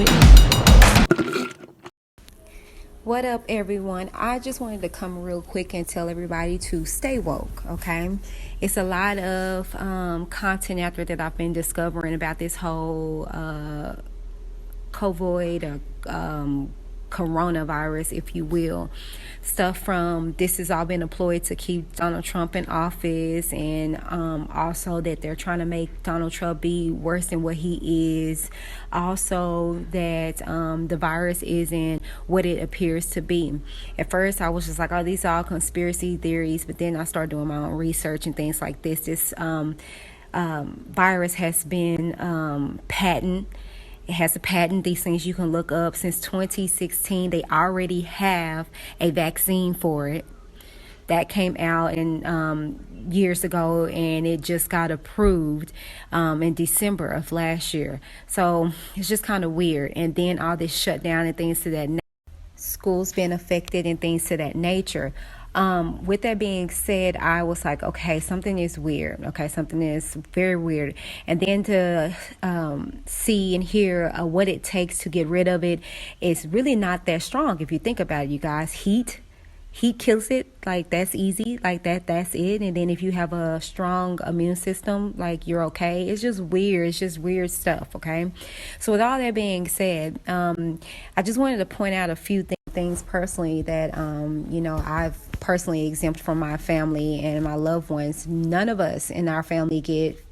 Whitney. What up, everyone? I just wanted to come real quick and tell everybody to stay woke, okay? It's a lot of content out there that I've been discovering about this whole COVID or coronavirus, if you will. Stuff from this has all been employed to keep Donald Trump in office, and also that they're trying to make Donald Trump be worse than what he is. Also that the virus isn't what it appears to be. At first I was just like, oh, these are all conspiracy theories, but then I started doing my own research and things like this. This virus has been patented. It has a patent. These things you can look up. Since 2016, they already have a vaccine for it. That came out in years ago, and it just got approved in December of last year. So it's just kind of weird. And then all this shutdown and things to that nature. Schools been affected and things to that nature. With that being said, I was like, okay, something is weird. Okay, something is very weird. And then to see and hear what it takes to get rid of it is really not that strong. If you think about it, you guys, heat kills it. Like, that's easy. Like that's it. And then if you have a strong immune system, like, you're okay. It's just weird. It's just weird stuff. Okay. So with all that being said, I just wanted to point out a few things personally that I've personally exempt from my family and my loved ones. None of us in our family get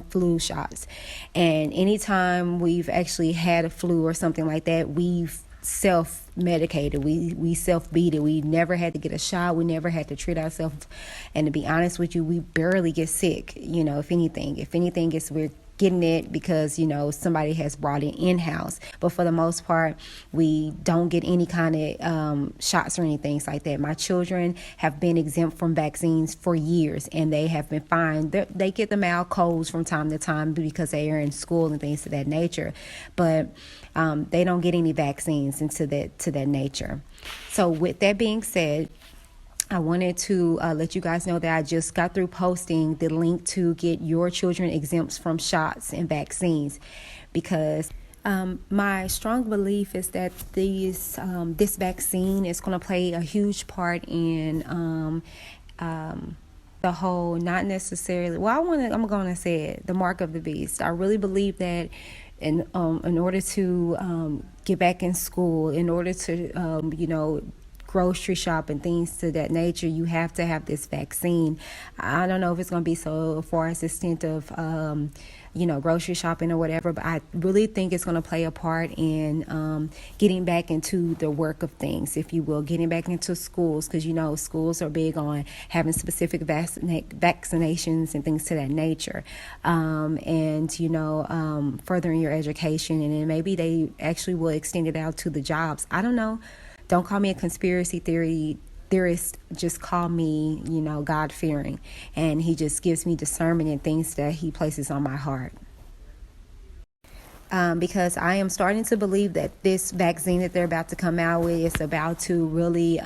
flu shots, and anytime we've actually had a flu or something like that, we've self-medicated. We self-beat it. We never had to get a shot. We never had to treat ourselves, and to be honest with you, we barely get sick. If anything gets weird, getting it because somebody has brought it in-house, but for the most part we don't get any kind of shots or anything like that. My children have been exempt from vaccines for years, and they have been fine. They get the mild colds from time to time because they are in school and things of that nature, but they don't get any vaccines to that nature. So with that being said, I wanted to let you guys know that I just got through posting the link to get your children exempt from shots and vaccines, because my strong belief is that this vaccine is going to play a huge part in the whole, not necessarily, I'm going to say it, the mark of the beast. I really believe that in order to get back in school, in order to grocery shop and things to that nature, you have to have this vaccine. I don't know if it's going to be so far as the extent of grocery shopping or whatever, but I really think it's going to play a part in getting back into the work of things, if you will, getting back into schools, because schools are big on having specific vaccinations and things to that nature, and furthering your education, and then maybe they actually will extend it out to the jobs. I don't know. Don't call me a conspiracy theorist. Just call me, God-fearing. And he just gives me discernment in things that he places on my heart. Because I am starting to believe that this vaccine that they're about to come out with is about to really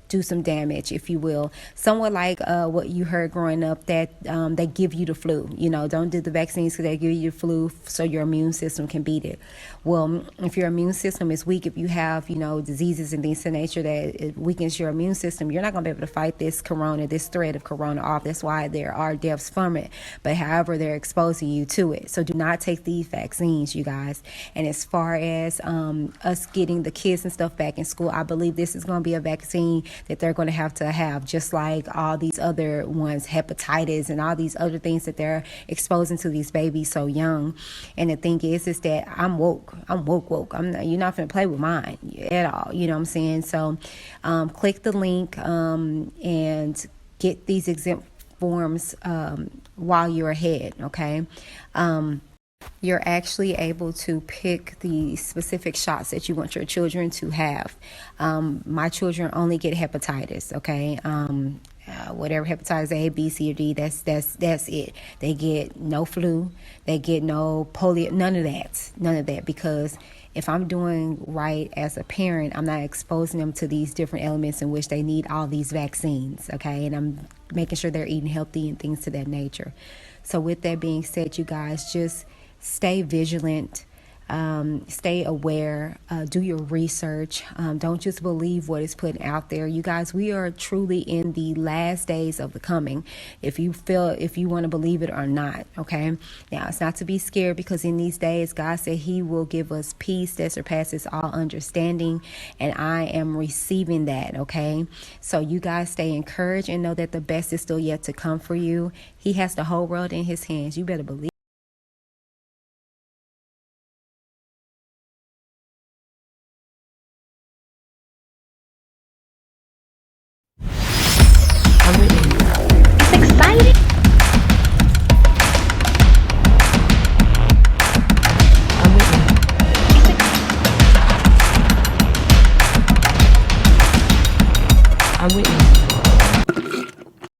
do some damage, if you will. Somewhat like what you heard growing up, that they give you the flu. Don't do the vaccines because they give you the flu so your immune system can beat it. Well, if your immune system is weak, if you have, diseases and things of nature that it weakens your immune system, you're not going to be able to fight this threat of corona off. That's why there are deaths from it. But however, they're exposing you to it. So do not take these vaccines, you guys. And as far as us getting the kids and stuff back in school, I believe this is going to be a vaccine that they're going to have, just like all these other ones, hepatitis and all these other things that they're exposing to these babies so young. And the thing is that I'm woke. You're not going to play with mine at all. You know what I'm saying? So click the link and get these exempt forms while you're ahead. Okay. You're actually able to pick the specific shots that you want your children to have. My children only get hepatitis, okay? Whatever hepatitis A, B, C, or D, that's it. They get no flu, they get no polio, none of that, because if I'm doing right as a parent, I'm not exposing them to these different elements in which they need all these vaccines, okay? And I'm making sure they're eating healthy and things to that nature. So with that being said, you guys, just stay vigilant. Stay aware, do your research. Don't just believe what is put out there. You guys, we are truly in the last days of the coming, if you want to believe it or not. Okay, now it's not to be scared, because in these days God said he will give us peace that surpasses all understanding, and I am receiving that. Okay, so you guys stay encouraged and know that the best is still yet to come for you. He has the whole world in his hands. You better believe. I'm Whitney. It's exciting. I'm Whitney. I'm Whitney.